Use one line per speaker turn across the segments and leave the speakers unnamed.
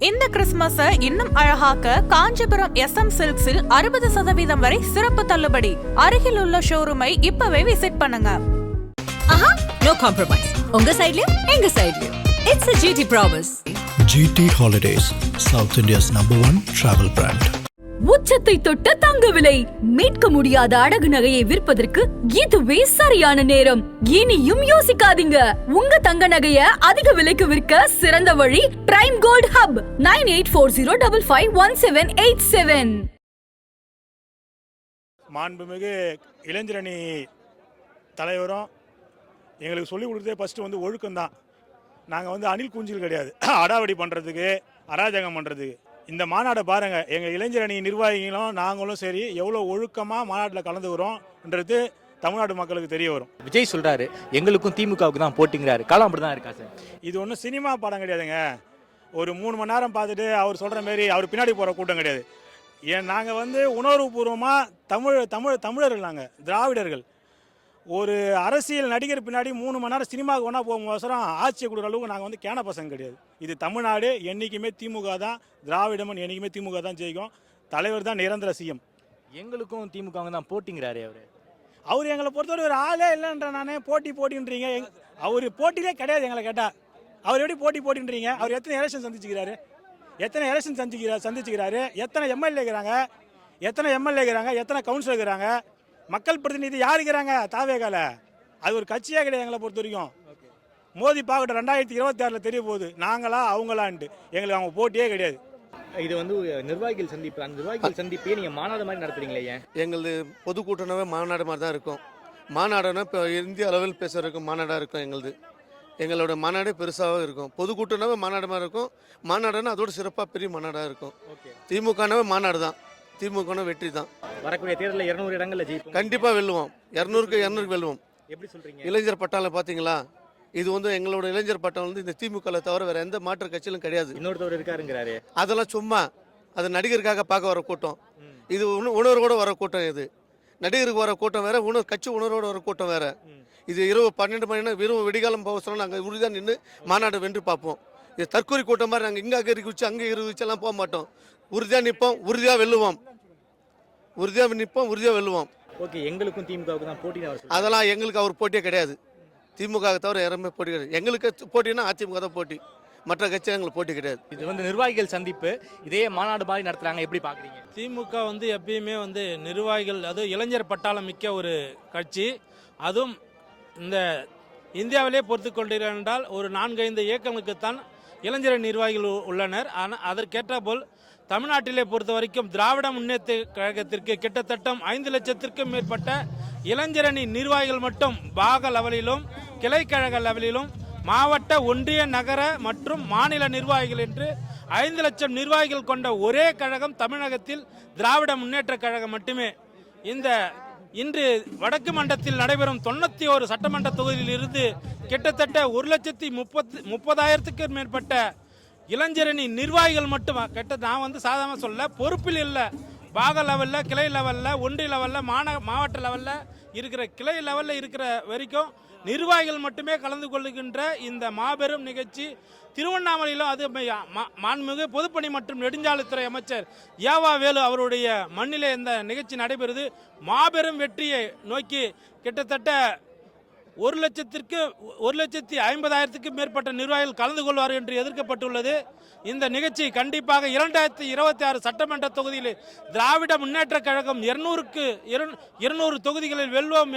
இந்த கிறிஸ்துமஸை இன்னும் அழகாக்க காஞ்சிபுரம் SM சில்க்ஸில் 60% வரை சிறப்பு தள்ளுபடி. அருகில் உள்ள ஷோரூமை இப்பவே விசிட் பண்ணுங்க.
No compromise. உங்க சைடுலயும் எங்க சைடுலயும். It's a GT promise.
GT Holidays, South India's #1 travel brand.
உச்சத்தை தொட்ட தங்க விலை, மீட்க முடியாத அடகு நகையை விற்பதற்கு இதுவே சரியான நேரம். இனியும் யோசிக்காதீங்க. உங்க தங்க நகைய அதிக விலைக்கு விற்க சிறந்த வழி பிரைம் கோல்ட் ஹப் 9840551787.
மாண்புமிகு இளைஞரணி தலைவரும் எங்களுக்கு சொல்லிக் கொடுத்ததே ஃபஸ்ட்டு வந்து ஒழுக்கம்தான். நாங்கள் அணில் குஞ்சில் கிடையாது, அடாவடி பண்ணுறதுக்கு அராஜகம் பண்ணுறதுக்கு. இந்த மாநாடை பாருங்கள், எங்கள் இளைஞரணி நிர்வாகிகளும் நாங்களும் சரி எவ்வளோ ஒழுக்கமாக மாநாட்டில் கலந்துக்கிறோம்ன்றது தமிழ்நாடு மக்களுக்கு தெரிய வரும்.
விஜய் சொல்கிறாரு எங்களுக்கும் திமுகவுக்கு தான் போட்டிங்கிறாரு, காலம் அப்படி தான் இருக்கா சார்?
இது ஒன்றும் சினிமா படம் கிடையாதுங்க. ஒரு 3 மணி நேரம் பார்த்துட்டு அவர் சொல்கிற மாரி அவர் பின்னாடி போகிற கூட்டம் கிடையாது. நாங்கள் உணர்வுபூர்வமாக தமிழர்கள், நாங்கள் திராவிடர்கள். ஒரு அரசியல் நடிகர் பின்னாடி 3 மணி நேரம் சினிமாவுக்கு ஒன்றா போகும்போது ஆட்சியை கொடுக்குற அளவுக்கு நாங்கள் கேன பசங்க கிடையாது. இது தமிழ்நாடு, என்றைக்குமே திமுக தான், திராவிடமன் என்றைக்குமே திமுக தான் ஜெயிக்கும். தலைவர் தான் நிரந்தர CM.
எங்களுக்கும் திமுக தான் போட்டிங்கிறாரு
அவர் எங்களை பொறுத்தவரை ஒரு ஆளே இல்லைன்ற. நானே போட்டின்றீங்க, அவர் போட்டியிலே கிடையாது. எங்களை கேட்டால் அவர் எப்படி போட்டின்றீங்க? அவர் எத்தனை எலெக்ஷன் சந்திச்சுக்கிறாரு, எத்தனை எம்எல்ஏ இருக்கிறாங்க, எத்தனை கவுன்சிலர் இருக்கிறாங்க, மக்கள் பிரதிநிதி யார் இருக்கிறாங்க? தாவேகால. அது ஒரு கட்சியாக கிடையாது எங்களை பொறுத்த வரைக்கும். மோதி பார்க்கட்டும், 2026 தெரிய போகுது நாங்களா அவங்களான்ட்டு. எங்களுக்கு அவங்க போட்டியே கிடையாது.
இது நிர்வாகிகள் சந்திப்பு, அந்த நிர்வாகிகள் சந்திப்பே நீங்கள் மாநாடு மாதிரி நடத்துறீங்களே ஏன்?
எங்களது பொதுக்கூட்டமே மாநாடு மாதிரி தான் இருக்கும். மாநாடுனா இப்போ இந்திய அளவில் பேசுறதுக்கும் மாநாடாக இருக்கும். எங்களோட மாநாடே பெருசாக இருக்கும். பொதுக்கூட்டமே மாநாடு மாதிரி இருக்கும். மாநாடுனா அதோட சிறப்பாக பெரிய மாநாடாக இருக்கும். திமுகவே மாநாடு தான், திமுக வெற்றி தான்.
வரக்கூடிய தேர்தலில் 200 இடங்களில் ஜெயிப்போம்,
கண்டிப்பாக வெல்லுவோம். 200க்கு 200 வெல்லுவோம்.
எப்படி சொல்கிறீங்க?
இளைஞர் பட்டாளம் பார்த்தீங்களா? இது எங்களோட இளைஞர் பட்டம் இந்த திமுக தவிர வேற எந்த மாற்று கட்சியிலும் கிடையாது.
இன்னொருத்தவர் இருக்காருங்கிறாரு.
அதெல்லாம் சும்மா, அது நடிகருக்காக பார்க்க வர கூட்டம். இது உணர்வோட வர கூட்டம். இது நடிகருக்கு வர கூட்டம் வேற, கட்சி உணர்வோட வர கூட்டம் வேற. இது இரவு 12 மணி வெறும் வெடிகாலம் போக சொன்னால் நாங்கள் உறுதியாக நின்று மாநாடு வென்று பார்ப்போம். இது தற்கொலை கூட்டம் மாதிரி நாங்கள் இங்கே இறுக்கி வச்சு அங்கே இறுக்கி வச்செல்லாம் போக மாட்டோம். உறுதியாக நிற்போம், உறுதியாக வெல்லுவோம்.
ஓகே, எங்களுக்கும் திமுகவுக்கு தான் போட்டி.
அதெல்லாம் எங்களுக்கு அவர் போட்டியே கிடையாது. திமுக தவிர யாருமே போட்டி கிடையாது. எங்களுக்கு போட்டினா அதிமுக தான் போட்டி, மற்ற கட்சி எங்களுக்கு போட்டி கிடையாது.
இது நிர்வாகிகள் சந்திப்பு, இதே மாநாடு மாதிரி நடத்துறாங்க, எப்படி பாக்குறீங்க?
திமுக எப்பயுமே நிர்வாகிகள், அதுவும் இளைஞர் பட்டாளம் மிக்க ஒரு கட்சி. அதுவும் இந்த இந்தியாவிலே பொறுத்து கொண்டீர்கள் என்றால் ஒரு 4-5 இயக்கங்களுக்குத்தான் இளைஞர் நிர்வாகிகள் உள்ளனர். ஆனால் அதற்கேற்ற போல் தமிழ்நாட்டிலே பொறுத்த வரைக்கும் திராவிட முன்னேற்ற கழகத்திற்கு கிட்டத்தட்ட 5 லட்சத்திற்கும் மேற்பட்ட இளைஞரணி நிர்வாகிகள் மட்டும் பாக லெவலிலும் கிளைக்கழக லெவலிலும் மாவட்ட, ஒன்றிய, நகர மற்றும் மாநில நிர்வாகிகள் என்று 5 லட்சம் நிர்வாகிகள் கொண்ட ஒரே கழகம் தமிழகத்தில் திராவிட முன்னேற்ற கழகம் மட்டுமே. இன்று வடக்கு மண்டலத்தில் நடைபெறும் 91 சட்டமன்ற தொகுதியில் இருந்து கிட்டத்தட்ட 1,30,000க்கும் மேற்பட்ட இளைஞரணி நிர்வாகிகள் மட்டும். நான் சாதாரண சொல்ல, பொறுப்பில் இல்லை, பாக லெவலில், கிளை லெவலில், ஒன்றிய லெவலில், மாவட்ட லெவலில் இருக்கிற, கிளை லெவலில் இருக்கிற வரைக்கும் நிர்வாகிகள் மட்டுமே கலந்து கொள்ளுகின்ற இந்த மாபெரும் நிகழ்ச்சி திருவண்ணாமலையிலும், அது மாண்புமிகு பொதுப்பணி மற்றும் நெடுஞ்சாலைத்துறை அமைச்சர் ஏவா வேலு அவருடைய மண்ணிலே இந்த நிகழ்ச்சி நடைபெறுது. மாபெரும் வெற்றியை நோக்கி கிட்டத்தட்ட 1,50,000க்கும் மேற்பட்ட நிர்வாகிகள் கலந்து கொள்வார் என்று எதிர்க்கப்பட்டுள்ளது. இந்த நிகழ்ச்சி கண்டிப்பாக 2026 சட்டமன்ற தொகுதியில் திராவிட முன்னேற்ற கழகம் 200 தொகுதிகளில் வெல்வோம்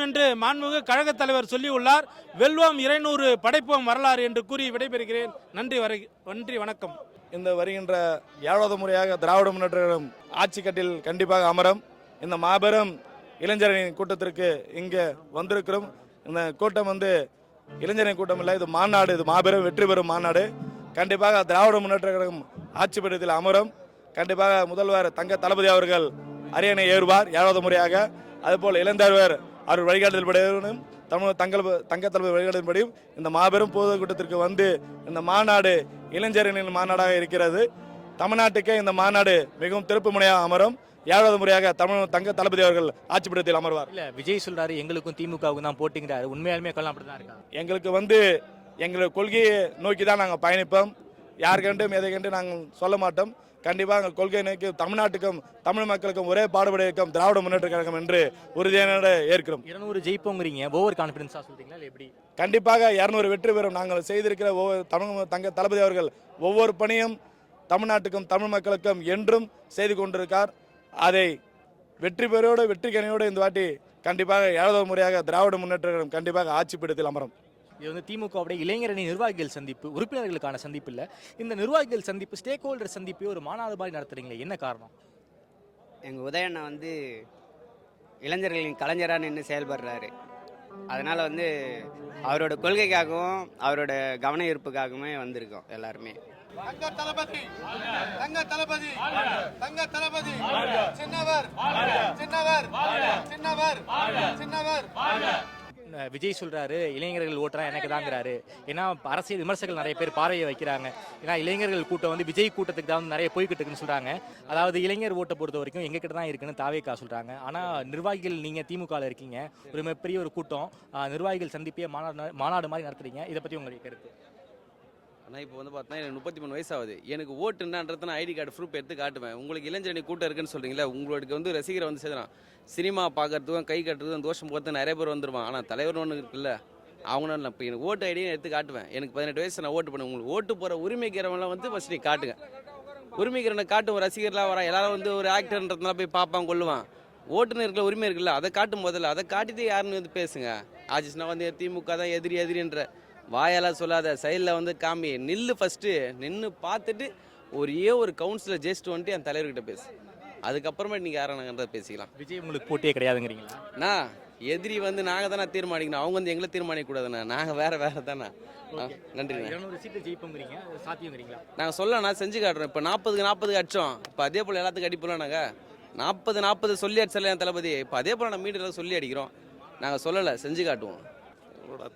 என்று மாண்புமிகு கழக தலைவர் சொல்லியுள்ளார். வெல்வோம் 200, படைப்போம் வரலாறு என்று கூறி விடைபெறுகிறேன். நன்றி, வணக்கம்.
இந்த வருகின்ற 7வது முறையாக திராவிட முன்னேற்ற கழகம் ஆட்சி கட்டில் கண்டிப்பாக அமரும். இந்த மாபெரும் இளைஞரின் கூட்டத்திற்கு இங்கே வந்திருக்கிறோம். இந்த கூட்டம் இளைஞரின் கூட்டம் இல்லை, இது மாநாடு. இது மாபெரும் வெற்றி பெறும் மாநாடு. கண்டிப்பாக திராவிட முன்னேற்ற கழகம் ஆட்சி பீடத்தில் அமரும். கண்டிப்பாக முதல்வர் தங்க தளபதி அவர்கள் அரியணை ஏறுவார் 7வது முறையாக. அதுபோல் இளைஞர் அவர் வழிகாட்டுதல்படியும் தங்க தளபதி வழிகாட்டுதல்படியும் இந்த மாபெரும் பொதுக்கூட்டத்திற்கு இந்த மாநாடு இளைஞரின் மாநாடாக இருக்கிறது. தமிழ்நாட்டுக்கே இந்த மாநாடு மிகவும் திருப்பு முனையாக அமரும். 7வது முறையாக தங்க தளபதி அவர்கள் ஆட்சி பீடத்தில் அமர்வார்.
இல்ல, விஜய் சொல்றாரு எங்களுக்கும் திமுகவுக்கு தான் போட்டிங்கிறாரு, உண்மையாலுமே கொள்ளலாம் அப்படிதான் இருக்கா?
எங்களுக்கு எங்களுடைய கொள்கையை நோக்கி தான் நாங்கள் பயணிப்போம். யார் கண்டும் எதை கண்டு நாங்கள் சொல்ல மாட்டோம். கண்டிப்பாக எங்கள் கொள்கை நோக்கி தமிழ்நாட்டுக்கும் தமிழ் மக்களுக்கும் ஒரே பாடுபட இயக்கம் திராவிட முன்னேற்ற கழகம் என்று உறுதியான ஏற்கிறோம்.
200 ஜெயிப்போங்கிறீங்க, ஓவர் கான்ஃபிடன்ஸா சொல்றீங்களா இல்லை எப்படி?
கண்டிப்பாக 200 வெற்றி பெறும். நாங்கள் செய்திருக்கிற தங்க தளபதி அவர்கள் ஒவ்வொரு பணியும் தமிழ்நாட்டுக்கும் தமிழ் மக்களுக்கும் என்றும் செய்து கொண்டிருக்கார். அதை வெற்றி பெறோடு வெற்றி கனியோடு இந்த வாட்டி கண்டிப்பாக 7வது முறையாக திராவிட முன்னேற்ற கழகம் கண்டிப்பாக ஆட்சி பீடத்தில் அமரும்.
இது வந்து திமுகவுடைய இளைஞரணி நிர்வாகிகள் சந்திப்பு, உறுப்பினர்களுக்கான சந்திப்பு இல்லை. இந்த நிர்வாகிகள் சந்திப்பு, ஸ்டேக் ஹோல்டர் சந்திப்பு ஒரு மாநாடு மாதிரி நடத்துறீங்களே, என்ன காரணம்?
எங்கள் உதயண்ணா வந்து இளைஞர்களின் கலைஞராக நின்று செயல்படுறாரு. அதனால் வந்து அவரோட கொள்கைக்காகவும் அவரோட கவன ஈர்ப்புக்காகவுமே வந்திருக்கோம் எல்லாருமே.
தங்க தளபதி, தங்க தளபதி, தங்க தளபதி, சின்னவர், சின்னவர், சின்னவர், சின்னவர்.
விஜய் சொல்றாரு இளைஞர்கள் ஓட்டுறா எனக்கு தாங்கிறாரு. ஏன்னா அரசியல் விமர்சகர்கள் நிறைய பேர் பார்வையை வைக்கிறாங்க. ஏன்னா இளைஞர்கள் கூட்டம் வந்து விஜய் கூட்டத்துக்கு தான் வந்து நிறைய போய்கிட்டு இருக்குன்னு சொல்றாங்க. அதாவது இளைஞர் ஓட்டை பொறுத்த வரைக்கும் எங்ககிட்ட தான் இருக்குன்னு தாவேக்கா சொல்றாங்க. ஆனா நிர்வாகிகள் நீங்க திமுகவில் இருக்கீங்க, ஒரு மிகப்பெரிய ஒரு கூட்டம், நிர்வாகிகள் சந்திப்பே மாநாடு மாதிரி நடத்துறீங்க. இதை பத்தி உங்களுடைய கருத்து?
ஆனால் இப்போ வந்து பார்த்தீங்கன்னா எனக்கு 33 வயசு ஆகுது. எனக்கு ஓட்டுன்றதை நான் ஐடி கார்டு ப்ரூஃப் எடுத்து காட்டுவேன். உங்களுக்கு இளைஞரணி கூட்டம் இருக்குன்னு சொல்கிறீங்களா, உங்களுக்கு வந்து ரசிகரை வந்து சேர்த்துறான். சினிமா பார்க்கறதுக்கும் கை கட்டுறதுக்கும் தோஷம் போகிறது நிறைய பேர் வந்துடுவான். ஆனால் தலைவர் ஒன்று இருக்குல்ல, அவங்க இல்லை. இப்போ எனக்கு ஓட்டு ஐடியை எடுத்து காட்டுவேன். எனக்கு 18 வயசு நான் ஓட்டு பண்ணுவேன். உங்களுக்கு ஓட்டு போகிற உரிமைக்கிறவங்களாம் வந்து ஃபஸ்ட் நீ காட்டுங்க. உரிமைக்கிறவனை காட்டும் ரசிகர்லாம் வர எல்லாரும் வந்து ஒரு ஆக்டர்ன்றதுனால போய் பார்ப்பான் கொள்ளுவான். ஓட்டுன்னு இருக்கிற உரிமை இருக்குல்ல, அதை காட்டும் போதில்ல, அதை காட்டிட்டு யாருன்னு வந்து பேசுங்க. ஆச்சுன்னா வந்து திமுக தான் எதிரி எதிரின்ற வாயெல்லாம் சொல்லாத, சைடில் வந்து காமி, நில்லு. ஃபஸ்ட்டு நின்று பார்த்துட்டு ஒரு கவுன்சிலர் ஜெயிச்சுட்டு வந்துட்டு என் தலைவர்கிட்ட பேசு. அதுக்கப்புறமா நீங்கள் யாரானங்கிறத பேசிக்கலாம்.
விஜய் உங்களுக்கு போட்டியே கிடையாதுங்கிறீங்களா?
நான் எதிரி வந்து நாங்கள் தானே தீர்மானிக்கணும், அவங்க வந்து எங்களை தீர்மானிக்கக்கூடாதுண்ணா. நாங்கள் வேறு தானே. நன்றிண்ணா.
200 சீட்டு ஜெயிப்போங்கிறீங்க, சாத்தியங்கிறீங்களா?
நாங்கள் சொல்லலாம், செஞ்சு காட்டுறோம். இப்போ 40 அடிச்சோம். இப்போ அதே போல் எல்லாத்துக்கும் அடிப்போம். நாங்கள் 40 சொல்லி அடிச்சல என் தளபதி. இப்போ அதே போல் நான் மீண்டும் சொல்லி அடிக்கிறோம். நாங்கள் சொல்லலை, செஞ்சு காட்டுவோம்.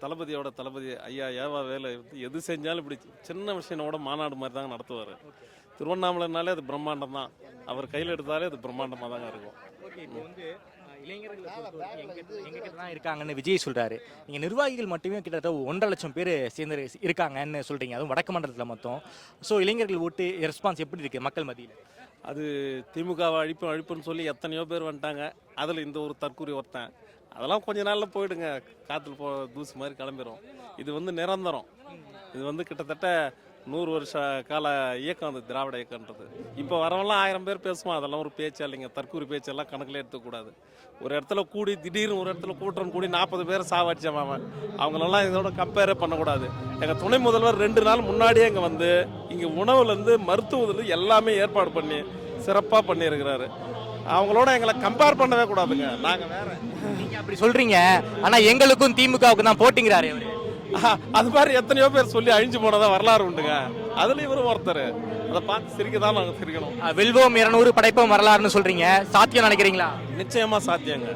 தளபதியோட தளபதி ஐயா ஏவா வேலை எது செஞ்சாலும் இப்படி சின்ன விஷயனோட மாநாடு மாதிரி தாங்க நடத்துவார். திருவண்ணாமலைனாலே அது பிரம்மாண்டம் தான். அவர் கையில் எடுத்தாலே அது பிரம்மாண்டமாக தாங்க இருக்கும்.
ஓகே, இப்போ வந்து இளைஞர்கள் எங்ககிட்ட தான் இருக்காங்கன்னு விஜய் சொல்றாரு. நீங்க நிர்வாகிகள் மட்டுமே கிட்டத்தட்ட 1.5 லட்சம் பேர் சேர்ந்து இருக்காங்கன்னு சொல்றீங்க, அதுவும் வடக்கு மண்டலத்தில் மொத்தம். ஸோ இளைஞர்கள் ஓட்டு ரெஸ்பான்ஸ் எப்படி இருக்கு மக்கள் மத்தியில்?
அது திமுகவை அழிப்புன்னு சொல்லி எத்தனையோ பேர் வந்துட்டாங்க. அதில் இந்த ஒரு தற்கூரி ஒருத்தன். அதெல்லாம் கொஞ்ச நாளில் போயிடுங்க, காற்றுல தூசி மாதிரி கிளம்பிடும். இது வந்து நிரந்தரம். இது வந்து கிட்டத்தட்ட 100 வருஷ கால இயக்கம், அந்த திராவிட இயக்கம்ன்றது. இப்போ வரவெல்லாம் 1000 பேர் பேசுவான். அதெல்லாம் ஒரு பேச்சா இல்லைங்க, தற்கூரி பேச்செல்லாம் கணக்கில் எடுத்துக்கூடாது. ஒரு இடத்துல கூடி திடீர்னு ஒரு இடத்துல கூட்டம் கூடி 40 பேர் சாவடிச்சான் அவன். அவங்களெல்லாம் இதோட கம்பேரே பண்ணக்கூடாது. எங்கள் துணை முதல்வர் 2 நாள் முன்னாடியே இங்கே வந்து இங்கே உணவுலேருந்து மருத்துவத்துலேருந்து எல்லாமே ஏற்பாடு பண்ணி சிறப்பாக பண்ணியிருக்கிறாரு. அவங்களோட எங்களை கம்பேர் பண்ணவே கூடாதுங்க. நாங்கள் வேற.
நீங்க அப்படி சொல்றீங்க, ஆனா எங்களுக்கும் திமுகவுக்கு தான் போட்டிங்கிறாரு அவரு.
அது மாதிரி எத்தனையோ பேர் சொல்லி அழிஞ்சு போனதா வரலாறு உண்டுங்க. அதுல இவரும் ஒருத்தர். அதை பார்த்து சிரிக்க தான் நாங்கள் சிரிக்கணும்.
வெல்வோம் 200 படைப்போம் வரலாறுன்னு சொல்றீங்க, சாத்தியம் நினைக்கிறீங்களா?
நிச்சயமா சாத்தியங்க,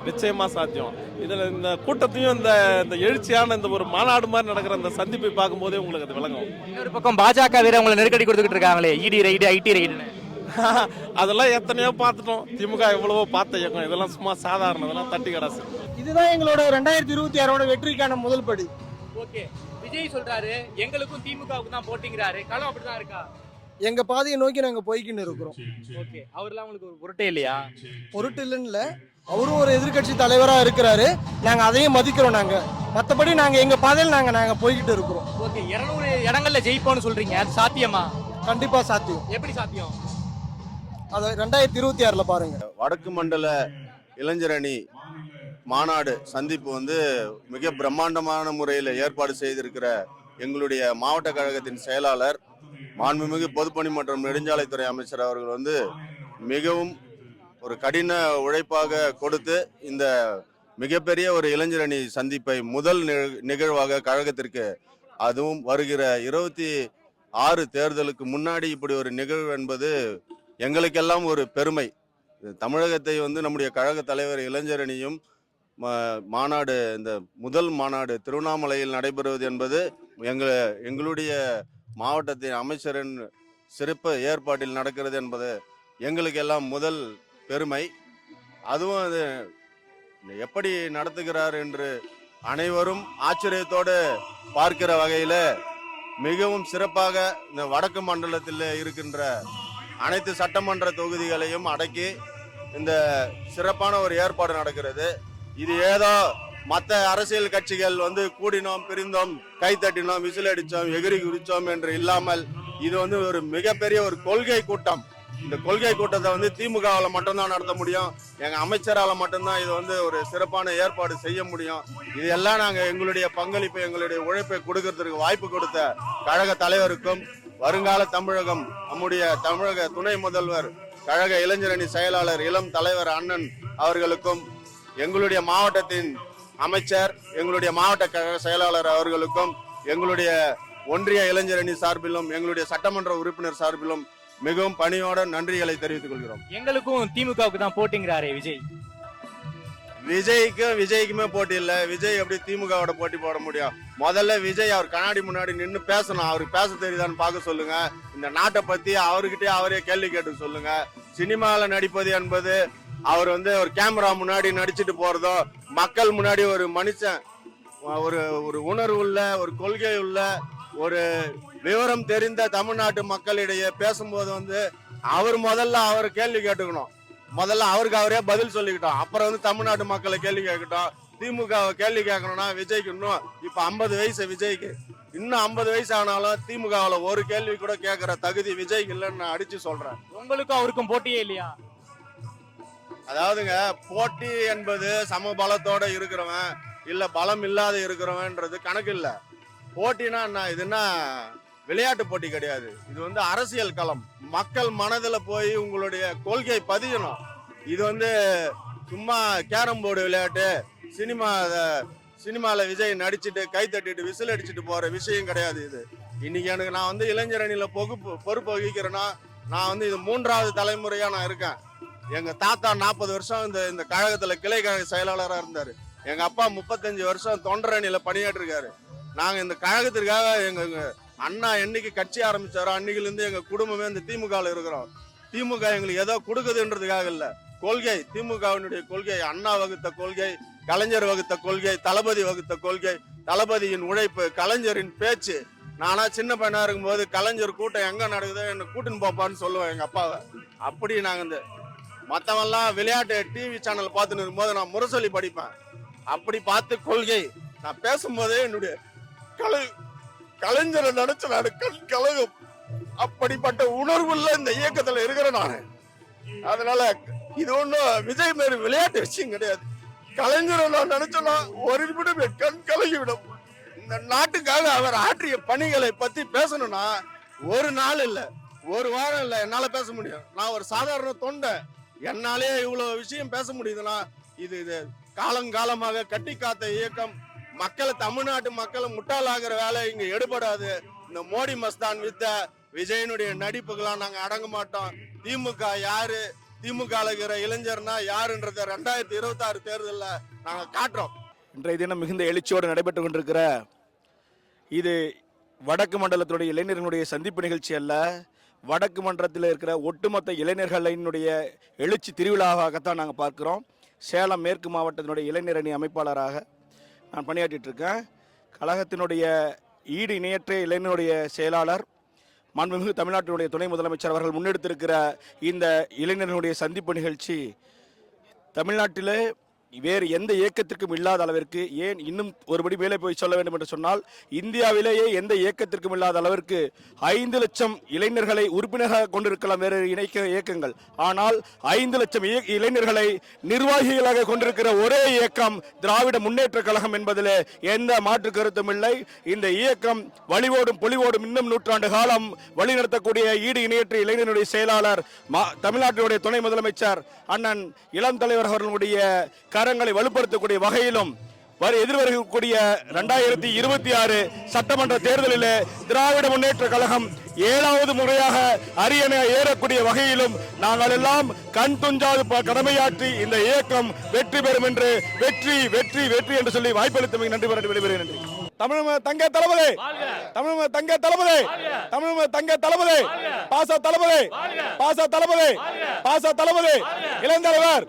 நிச்சயமா சாத்தியம். இதில் இந்த கூட்டத்தையும் இந்த எழுச்சியான இந்த ஒரு மாநாடு மாதிரி நடக்கிற இந்த சந்திப்பை பார்க்கும்போதே உங்களுக்கு அது விளங்கும்.
இன்னொரு பக்கம் பாஜக வீர உங்களை நெருக்கடி கொடுத்துக்கிட்டு இருக்காங்களே, இடி ரைடு ஐடி ரைடுன்னு.
அதெல்லாம் எத்தனையோ பார்த்துட்டோம். திமுக எவ்வளவோ பார்த்த இயக்கம். இதெல்லாம் சும்மா சாதாரண, இதெல்லாம் தட்டி கடாசு.
இதுதான் எங்களோட 2026 வெற்றிக்கான முதல் படி.
ஓகே, விஜய் சொல்றாரு எங்களுக்கும் திமுகவுக்கு தான் போட்டிங்கிறாரு, களம் அப்படிதான் இருக்கா?
எங்க பாதையை நோக்கி நாங்க போய்கின்னு இருக்கிறோம்.
ஓகே, அவர்லாம் உங்களுக்கு ஒரு பொருட்டே இல்லையா?
பொருட்டு இல்லைன்னு, அவரும் ஒரு எதிர்கட்சி தலைவரா இருக்கிறாரு. நாங்க அதையும் மதிக்கிறோம். நாங்க மற்றபடி நாங்க எங்க பாதையில் நாங்க போய்கிட்டு இருக்கிறோம்.
ஓகே, 200 இடங்கள்ல ஜெயிப்போம்னு சொல்றீங்க, அது சாத்தியமா?
கண்டிப்பா சாத்தியம்.
எப்படி சாத்தியம்?
அது 2026 பாருங்க.
வடக்கு மண்டல இளைஞரணி மாநாடு சந்திப்பு வந்து மிக பிரம்மாண்டமான முறையில் ஏற்பாடு செய்திருக்கிற எங்களுடைய மாவட்ட கழகத்தின் செயலாளர், மாண்புமிகு பொதுப்பணி மற்றும் நெடுஞ்சாலைத்துறை அமைச்சர் அவர்கள் வந்து மிகவும் ஒரு கடின உழைப்பாக கொடுத்து இந்த மிகப்பெரிய ஒரு இளைஞரணி சந்திப்பை முதல் நிகழ்வாக கழகத்திற்கு, அதுவும் வருகிற 26 தேர்தலுக்கு முன்னாடி இப்படி ஒரு நிகழ்வு என்பது எங்களுக்கெல்லாம் ஒரு பெருமை. தமிழகத்தை வந்து நம்முடைய கழக தலைவர் இளைஞரணியும் மாநாடு, இந்த முதல் மாநாடு திருவண்ணாமலையில் நடைபெறுவது என்பது எங்களுடைய மாவட்டத்தின் அமைச்சரின் சிறப்பு ஏற்பாட்டில் நடக்கிறது என்பது எங்களுக்கெல்லாம் முதல் பெருமை. அதுவும் அது எப்படி நடத்துகிறார் என்று அனைவரும் ஆச்சரியத்தோடு பார்க்கிற வகையில் மிகவும் சிறப்பாக இந்த வடக்கு மண்டலத்தில் இருக்கின்ற அனைத்து சட்டமன்ற தொகுதிகளையும் அடக்கி இந்த சிறப்பான ஒரு ஏற்பாடு நடக்கிறது. இது ஏதோ மற்ற அரசியல் கட்சிகள் வந்து கூடினோம், பிரிந்தோம், கைத்தட்டினோம், விசில் அடித்தோம், எகிரி குதிச்சோம் என்று இல்லாமல் இது வந்து ஒரு மிகப்பெரிய ஒரு கொள்கை கூட்டம். இந்த கொள்கை கூட்டத்தை வந்து திமுகவால் மட்டும்தான் நடத்த முடியும். எங்க அமைச்சரால் மட்டும்தான் இது வந்து ஒரு சிறப்பான ஏற்பாடு செய்ய முடியும். இது எல்லாம் நாங்கள் எங்களுடைய பங்களிப்பை, எங்களுடைய உழைப்பை கொடுக்கறதுக்கு வாய்ப்பு கொடுத்த கழக தலைவருக்கும், வருங்கால தமிழகம் நம்முடைய தமிழக துணை முதல்வர், கழக இளைஞரணி செயலாளர், இளம் தலைவர் அண்ணன் அவர்களுக்கும், எங்களுடைய மாவட்டத்தின் அமைச்சர், எங்களுடைய மாவட்ட கழக செயலாளர் அவர்களுக்கும், எங்களுடைய ஒன்றிய இளைஞரணி சார்பிலும், எங்களுடைய சட்டமன்ற உறுப்பினர் சார்பிலும் மிகவும் பணியோட நன்றிகளை தெரிவித்துக் கொள்கிறோம்.
எங்களுக்கும் திமுகவுக்கு தான் போட்டிங்கிறாரே விஜய்.
விஜய்க்குமே போட்டி இல்லை. விஜய் எப்படி திமுகவோட போட்டி போட முடியும்? முதல்ல விஜய் அவர் கண்ணாடி முன்னாடி நின்று பேசணும். அவருக்கு பேச தெரியுதான்னு பார்க்க சொல்லுங்க. இந்த நாட்டை பத்தி அவர்கிட்டயே அவரே கேள்வி கேட்டு சொல்லுங்க. சினிமாவில் நடிப்பது என்பது அவர் வந்து ஒரு கேமரா முன்னாடி நடிச்சுட்டு போறதோ, மக்கள் முன்னாடி ஒரு மனுஷன் ஒரு உணர்வு உள்ள, ஒரு கொள்கை உள்ள, ஒரு விவரம் தெரிந்த தமிழ்நாட்டு மக்களிடையே பேசும்போது வந்து முதல்ல அவர் கேள்வி கேட்டுக்கணும். முதல்ல அவருக்கு அவரே பதில் சொல்லிக்கிட்டோம். அப்புறம் வந்து தமிழ்நாட்டு மக்களை கேள்வி கேட்கட்டும். திமுக கேள்வி கேட்கணும்னா விஜய்க்கு இன்னும் இப்ப 50 வயசு. விஜய்க்கு இன்னும் 50 வயசு ஆனாலும் திமுகவுல ஒரு கேள்வி கூட கேட்கிற தகுதி விஜய்க்கு இல்லைன்னு நான் அடிச்சு சொல்றேன்.
உங்களுக்கும் அவருக்கும் போட்டியே இல்லையா?
அதாவதுங்க, போட்டி என்பது சம பலத்தோட இருக்கிறவன் இல்ல பலம் இல்லாத இருக்கிறவன்றது கணக்கு இல்ல. போட்டினா என்ன? இதுன்னா விளையாட்டு போட்டி கிடையாது. இது வந்து அரசியல் களம். மக்கள் மனதில் போய் உங்களுடைய கொள்கை பதியணும். இது வந்து சும்மா கேரம் போர்டு விளையாட்டு, சினிமாவில் விஜய் நடிச்சுட்டு கை தட்டிட்டு விசில் அடிச்சுட்டு போற விஷயம் கிடையாது இது. இன்னைக்கு எனக்கு நான் வந்து இளைஞரணியில பொறுப்பு வகிக்கிறேன்னா, நான் வந்து இது 3வது தலைமுறையா நான் இருக்கேன். எங்க தாத்தா 40 வருஷம் இந்த கழகத்துல கிளை கழக செயலாளராக இருந்தாரு. எங்க அப்பா 35 வருஷம் தொண்டரணியில பணியாற்றிருக்காரு. நாங்க இந்த கழகத்திற்காக எங்க அண்ணா என்னைக்கு கட்சி ஆரம்பிச்சாரோ அன்னைக்குல இருந்து எங்க குடும்பமே இந்த திமுகவில் இருக்கிறோம். திமுக எங்களுக்கு ஏதோ கொடுக்குதுன்றதுக்காக இல்ல. கொள்கை, திமுகவினுடைய கொள்கை, அண்ணா வகுத்த கொள்கை, கலைஞர் வகுத்த கொள்கை, தளபதி வகுத்த கொள்கை, தளபதியின் உழைப்பு, கலைஞரின் பேச்சு. நானா சின்ன பையனா இருக்கும்போது கலைஞர் கூட்டம் எங்க நடக்குதோ என்ன கூட்டின்னு போப்பான்னு சொல்லுவேன் எங்க அப்பாவை. அப்படி நாங்க இந்த மற்றவெல்லாம் விளையாட்டு டிவி சேனல் பார்த்துன்னு இருக்கும்போது நான் முரசொலி படிப்பேன். அப்படி பார்த்து கொள்கை நான் பேசும்போதே என்னுடைய கலைஞரை நினைச்ச நான் கண் கலகம். அப்படிப்பட்ட உணர்வுள்ள இந்த இயக்கத்துல இருக்கிறேன் நானு. அதனால இது ஒண்ணும் விஜய் மாரி விளையாட்டு விஷயம் கிடையாது. கலைஞரை நான் நினைச்சோன்னா ஒரு நிமிடம் என் கண் கலகிவிடும். இந்த நாட்டுக்காக அவர் ஆற்றிய பணிகளை பத்தி பேசணும்னா ஒரு நாள் இல்ல, ஒரு வாரம் இல்ல என்னால பேச முடியும். நான் ஒரு சாதாரண தொண்டை. என்னாலே இவ்வளவு விஷயம் பேச முடியுதுன்னா இது காலங்காலமாக கட்டி காத்த இயக்கம். தமிழ்நாட்டு மக்களை முட்டாளாகிற வேலை இங்க எடுபடாது. இந்த மோடி மஸ்தான் வித்த விஜயனுடைய நடிப்புகளாம் நாங்க அடங்க மாட்டோம். திமுக யாரு, திமுக இருக்கிற இளைஞர்னா யாருன்றத 2026 தேர்தலில் நாங்க காட்டுறோம்.
இன்றைய தினம் மிகுந்த எழுச்சியோடு நடைபெற்றுக் கொண்டிருக்கிற இது வடக்கு மண்டலத்தினுடைய இளைஞர்களுடைய சந்திப்பு நிகழ்ச்சி அல்ல. வடக்கு மண்டலத்தில் இருக்கிற ஒட்டுமொத்த இளைஞர்களினுடைய எழுச்சி திருவிழாவாகத்தான் நாங்கள் பார்க்கிறோம். சேலம் மேற்கு மாவட்டத்தினுடைய இளைஞரணி அமைப்பாளராக நான் பணியாற்றிட்டு இருக்கேன். கழகத்தினுடைய ஈடு இணையற்ற இளைஞருடைய செயலாளர், மாண்புமிகு தமிழ்நாட்டினுடைய துணை முதலமைச்சர் அவர்கள் முன்னெடுத்திருக்கிற இந்த இளைஞர்களுடைய சந்திப்பு நிகழ்ச்சி தமிழ்நாட்டிலே வேறு எந்த இயக்கத்திற்கும் இல்லாத அளவிற்கு, ஏன் இன்னும் ஒருபடி மேலே போய் சொல்ல வேண்டும் என்று சொன்னால், இந்தியாவிலேயே எந்த இயக்கத்திற்கும் இல்லாத அளவிற்கு 5 லட்சம் இளைஞர்களை உறுப்பினராக கொண்டிருக்கலாம் வேறு இயக்கங்கள். ஆனால் 5 லட்சம் இளைஞர்களை நிர்வாகிகளாக கொண்டிருக்கிற ஒரே இயக்கம் திராவிட முன்னேற்ற கழகம் என்பதில் எந்த மாற்று கருத்தும் இல்லை. இந்த இயக்கம் வழிவோடும் பொலிவோடும் இன்னும் 100 ஆண்டு காலம் வழிநடத்தக்கூடிய ஈடு இணையற்ற இளைஞருடைய செயலாளர், தமிழ்நாட்டினுடைய துணை முதலமைச்சர் அண்ணன் இளம் தலைவர் அவர்களுடைய கரங்களை வலுப்படுத்தக்கூடிய வகையிலும் எதிர்வரக்கூடிய 2026 சட்டமன்ற தேர்தலில் திராவிட முன்னேற்ற கழகம் 7வது முறையாக அரியணை ஏறக்கூடிய வகையிலும் நாங்கள் எல்லாம் கண் துஞ்சாது கடமையாற்றி இந்த இயக்கம் வெற்றி பெறும் என்று வெற்றி வெற்றி வெற்றி என்று சொல்லி வாய்ப்பளித்தமைக்கு நன்றி பாராட்டி விடைபெறுகிறேன். நன்றி. தமிழ் தங்க தளபதி, தமிழ் தங்க தளபதி, தமிழ் தங்க தளபதி, பாச தளபதி, பாச தளபதி, பாச தளபதி, இளந்தலைவர்,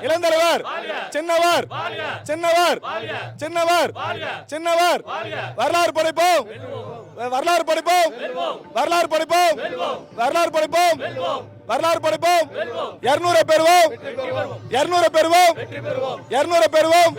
இளந்தலைவர், சின்னவர், சின்னவர், சின்னவர், சின்னவர், வரலாறு படைப்போம், வரலாறு படிப்போம், வரலாறு படிப்போம், வரலாறு படிப்போம், வரலாறு படிப்போம். 200 பெறுவோம், 200 பெறுவோம், 200 பெறுவோம்.